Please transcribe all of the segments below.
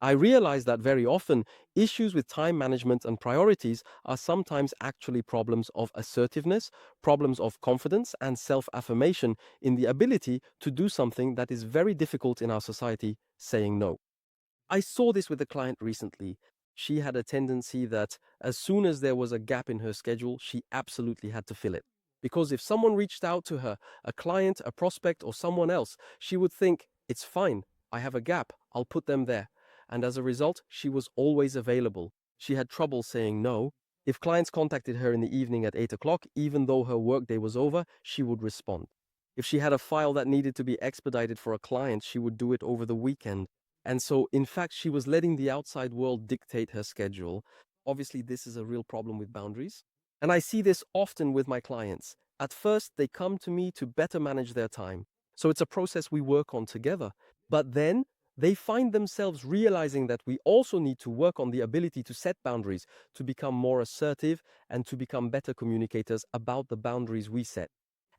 I realize that very often issues with time management and priorities are sometimes actually problems of assertiveness, problems of confidence and self-affirmation in the ability to do something that is very difficult in our society, saying no. I saw this with a client recently. She had a tendency that as soon as there was a gap in her schedule, she absolutely had to fill it. Because if someone reached out to her, a client, a prospect, or someone else, she would think, it's fine, I have a gap, I'll put them there. And as a result, she was always available. She had trouble saying no. If clients contacted her in the evening at 8 o'clock, even though her workday was over, she would respond. If she had a file that needed to be expedited for a client, she would do it over the weekend. And so, in fact, she was letting the outside world dictate her schedule. Obviously, this is a real problem with boundaries. And I see this often with my clients. At first, they come to me to better manage their time. So it's a process we work on together. But then they find themselves realizing that we also need to work on the ability to set boundaries, to become more assertive, and to become better communicators about the boundaries we set.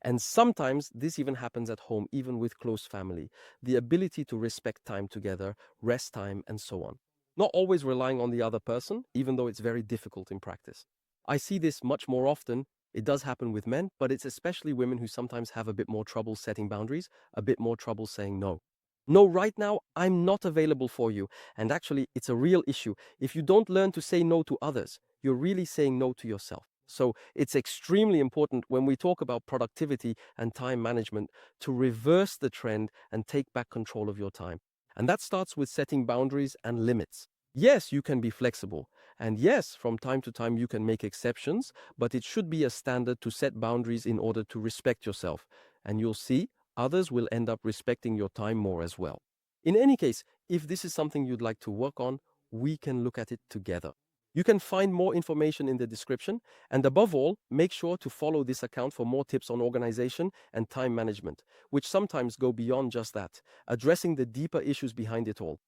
And sometimes this even happens at home, even with close family. The ability to respect time together, rest time, and so on. Not always relying on the other person, even though it's very difficult in practice. I see this much more often. It does happen with men, but it's especially women who sometimes have a bit more trouble setting boundaries, a bit more trouble saying no. No, right now, I'm not available for you. And actually, it's a real issue. If you don't learn to say no to others, you're really saying no to yourself. So it's extremely important when we talk about productivity and time management to reverse the trend and take back control of your time. And that starts with setting boundaries and limits. Yes, you can be flexible. And yes, from time to time you can make exceptions, but it should be a standard to set boundaries in order to respect yourself. And you'll see others will end up respecting your time more as well. In any case, if this is something you'd like to work on, we can look at it together. You can find more information in the description, and above all, make sure to follow this account for more tips on organization and time management, which sometimes go beyond just that, addressing the deeper issues behind it all.